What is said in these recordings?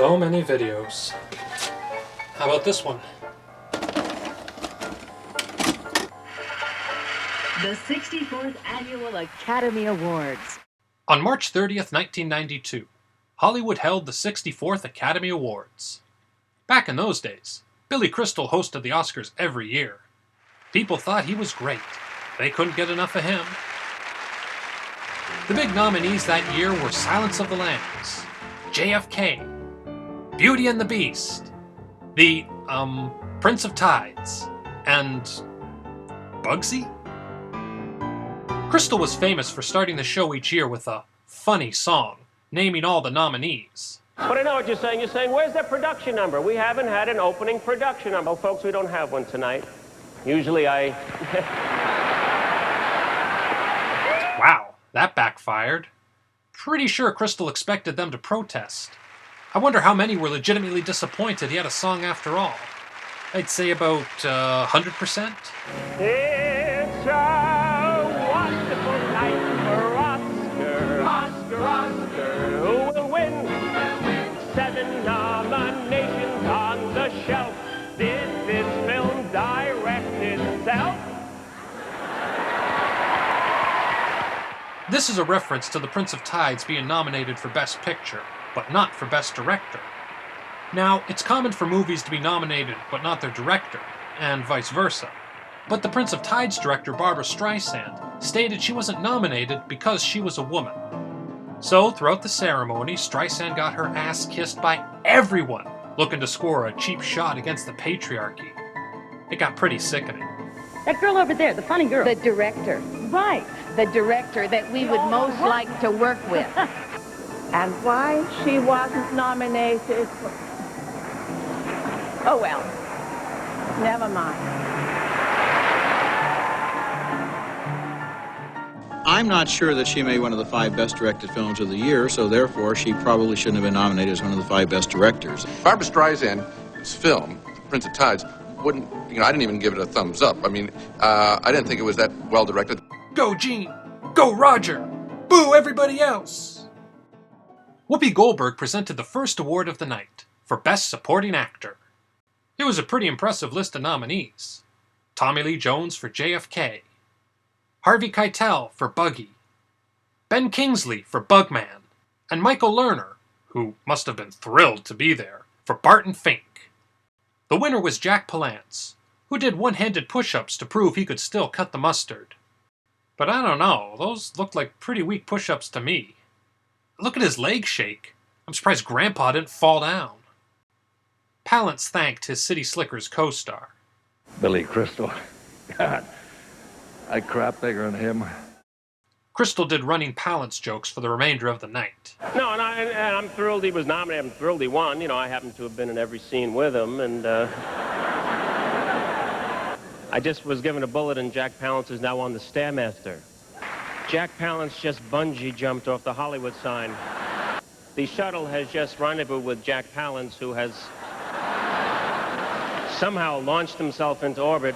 So many videos. How about this one? The 64th Annual Academy Awards. On March 30th, 1992, Hollywood held the 64th Academy Awards. Back in those days, Billy Crystal hosted the Oscars every year. People thought he was great. They couldn't get enough of him. The big nominees that year were Silence of the Lambs, JFK, Beauty and the Beast, the, Prince of Tides, and Bugsy? Crystal was famous for starting the show each year with a funny song, naming all the nominees. But I know what you're saying. You're saying, where's the production number? We haven't had an opening production number. Oh, folks, we don't have one tonight. Usually Wow, that backfired. Pretty sure Crystal expected them to protest. I wonder how many were legitimately disappointed he had a song after all. I'd say about 100%. It's a wonderful night for Oscar. Oscar, who will win 7 nominations on the shelf. Did this film direct itself? This is a reference to The Prince of Tides being nominated for Best Picture, but not for Best Director. Now, it's common for movies to be nominated but not their director, and vice versa. But The Prince of Tides director Barbra Streisand stated she wasn't nominated because she was a woman. So, throughout the ceremony, Streisand got her ass kissed by everyone looking to score a cheap shot against the patriarchy. It got pretty sickening. That girl over there, the funny girl. The director. Right. The director that we would most like to work with. And why she wasn't nominated for... Oh, well. Never mind. I'm not sure that she made one of the 5 best directed films of the year, so therefore she probably shouldn't have been nominated as one of the 5 best directors. Barbra Streisand's film, Prince of Tides, wouldn't, I didn't even give it a thumbs up. I mean, I didn't think it was that well directed. Go Gene! Go Roger! Boo everybody else! Whoopi Goldberg presented the first award of the night for Best Supporting Actor. It was a pretty impressive list of nominees. Tommy Lee Jones for JFK, Harvey Keitel for Buggy, Ben Kingsley for Bugman, and Michael Lerner, who must have been thrilled to be there, for Barton Fink. The winner was Jack Palance, who did one-handed push-ups to prove he could still cut the mustard. But I don't know, those looked like pretty weak push-ups to me. Look at his leg shake. I'm surprised Grandpa didn't fall down. Palance thanked his City Slickers co-star. Billy Crystal. God, I crap bigger than him. Crystal did running Palance jokes for the remainder of the night. No, and I'm thrilled he was nominated. I'm thrilled he won. You know, I happen to have been in every scene with him, and I just was given a bullet, and Jack Palance is now on the Stairmaster. Jack Palance just bungee jumped off the Hollywood sign. The shuttle has just rendezvoused with Jack Palance, who has somehow launched himself into orbit.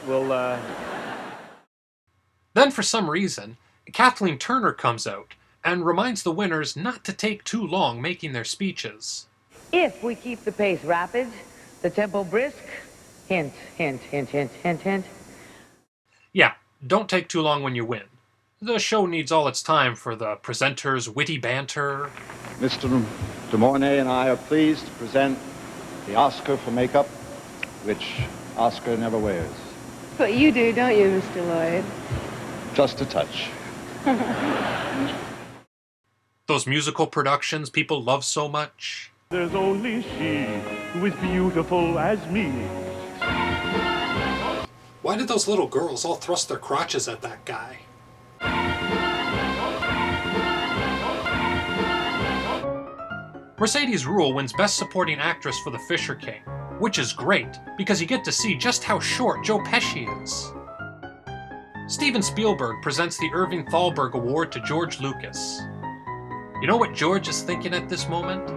Then, for some reason, Kathleen Turner comes out and reminds the winners not to take too long making their speeches. If we keep the pace rapid, the tempo brisk, hint, hint, hint, hint, hint, hint. Yeah, don't take too long when you win. The show needs all its time for the presenter's witty banter. Mr. De Mornay and I are pleased to present the Oscar for makeup, which Oscar never wears. But you do, don't you, Mr. Lloyd? Just a touch. Those musical productions people love so much. There's only she who is beautiful as me. Why did those little girls all thrust their crotches at that guy? Mercedes Ruehl wins Best Supporting Actress for The Fisher King, which is great because you get to see just how short Joe Pesci is. Steven Spielberg presents the Irving Thalberg Award to George Lucas. You know what George is thinking at this moment?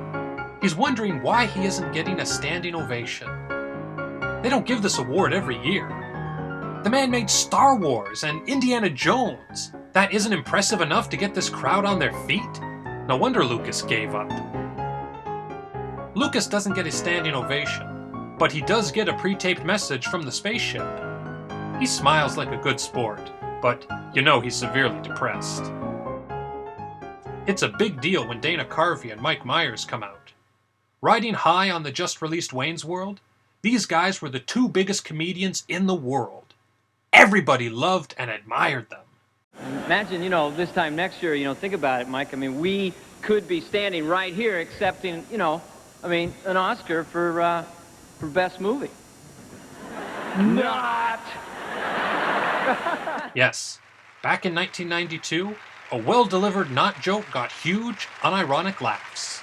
He's wondering why he isn't getting a standing ovation. They don't give this award every year. The man made Star Wars and Indiana Jones. That isn't impressive enough to get this crowd on their feet? No wonder Lucas gave up. Lucas doesn't get a standing ovation, but he does get a pre-taped message from the spaceship. He smiles like a good sport, but you know he's severely depressed. It's a big deal when Dana Carvey and Mike Myers come out. Riding high on the just-released Wayne's World, these guys were the two biggest comedians in the world. Everybody loved and admired them. Imagine, this time next year, think about it, Mike. I mean, we could be standing right here accepting, an Oscar for Best Movie. Not! Yes, back in 1992, a well-delivered not joke got huge, unironic laughs.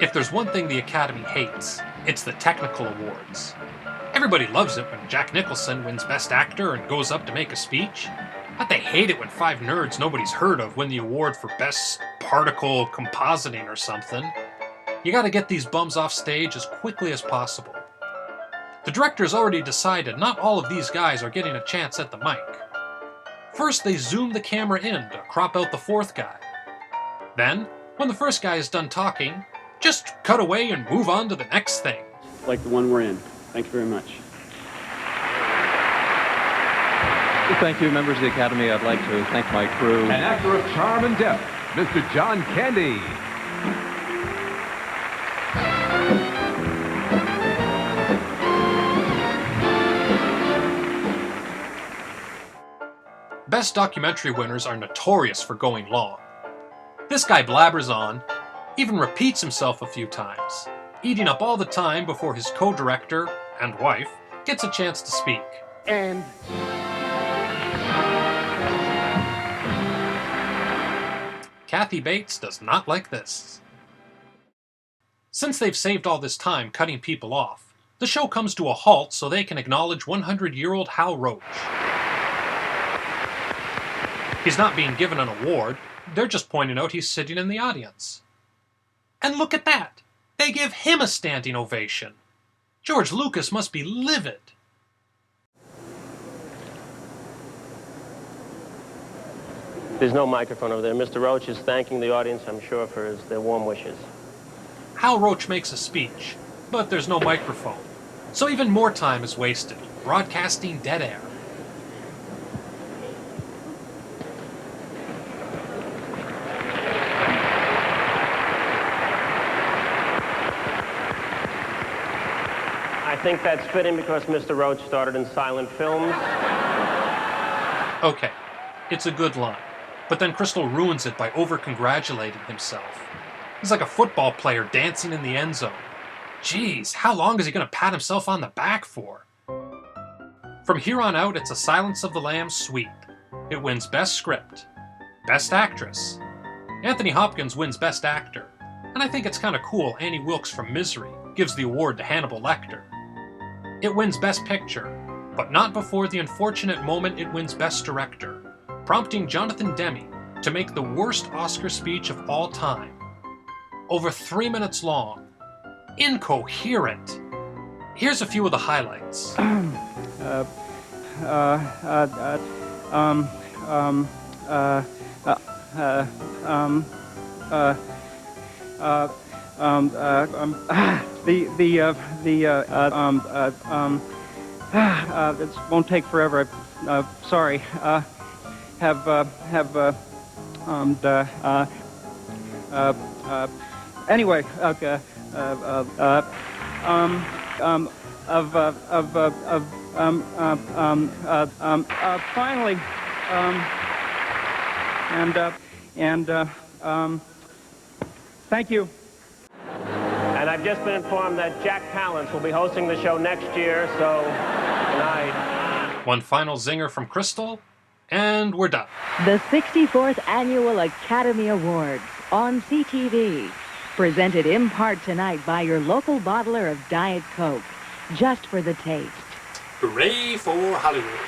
If there's one thing the Academy hates, it's the technical awards. Everybody loves it when Jack Nicholson wins Best Actor and goes up to make a speech, but they hate it when five nerds nobody's heard of win the award for Best Particle Compositing or something. You gotta get these bums off stage as quickly as possible. The director's already decided not all of these guys are getting a chance at the mic. First, they zoom the camera in to crop out the fourth guy. Then, when the first guy is done talking, just cut away and move on to the next thing. Like the one we're in. Thank you very much. Thank you, members of the Academy. I'd like to thank my crew. An actor of charm and depth, Mr. John Candy. Best documentary winners are notorious for going long. This guy blabbers on, even repeats himself a few times, eating up all the time before his co-director and wife gets a chance to speak. And Kathy Bates does not like this. Since they've saved all this time cutting people off, the show comes to a halt so they can acknowledge 100-year-old Hal Roach. He's not being given an award, they're just pointing out he's sitting in the audience. And look at that! They give him a standing ovation. George Lucas must be livid. There's no microphone over there. Mr. Roach is thanking the audience, I'm sure, for their warm wishes. Hal Roach makes a speech, but there's no microphone. So even more time is wasted, broadcasting dead air. I think that's fitting because Mr. Roach started in silent films. Okay, it's a good line, but then Crystal ruins it by over-congratulating himself. He's like a football player dancing in the end zone. Jeez, how long is he going to pat himself on the back for? From here on out, it's a Silence of the Lambs sweep. It wins Best Script, Best Actress. Anthony Hopkins wins Best Actor, and I think it's kind of cool Annie Wilkes from Misery gives the award to Hannibal Lecter. It wins Best Picture, but not before the unfortunate moment it wins Best Director, prompting Jonathan Demme to make the worst Oscar speech of all time. Over 3 minutes long. Incoherent. Here's a few of the highlights. It won't take forever. Sorry. Anyway, finally, thank you. And I've just been informed that Jack Palance will be hosting the show next year, so good night. One final zinger from Crystal, and we're done. The 64th Annual Academy Awards on CTV. Presented in part tonight by your local bottler of Diet Coke. Just for the taste. Hooray for Hollywood.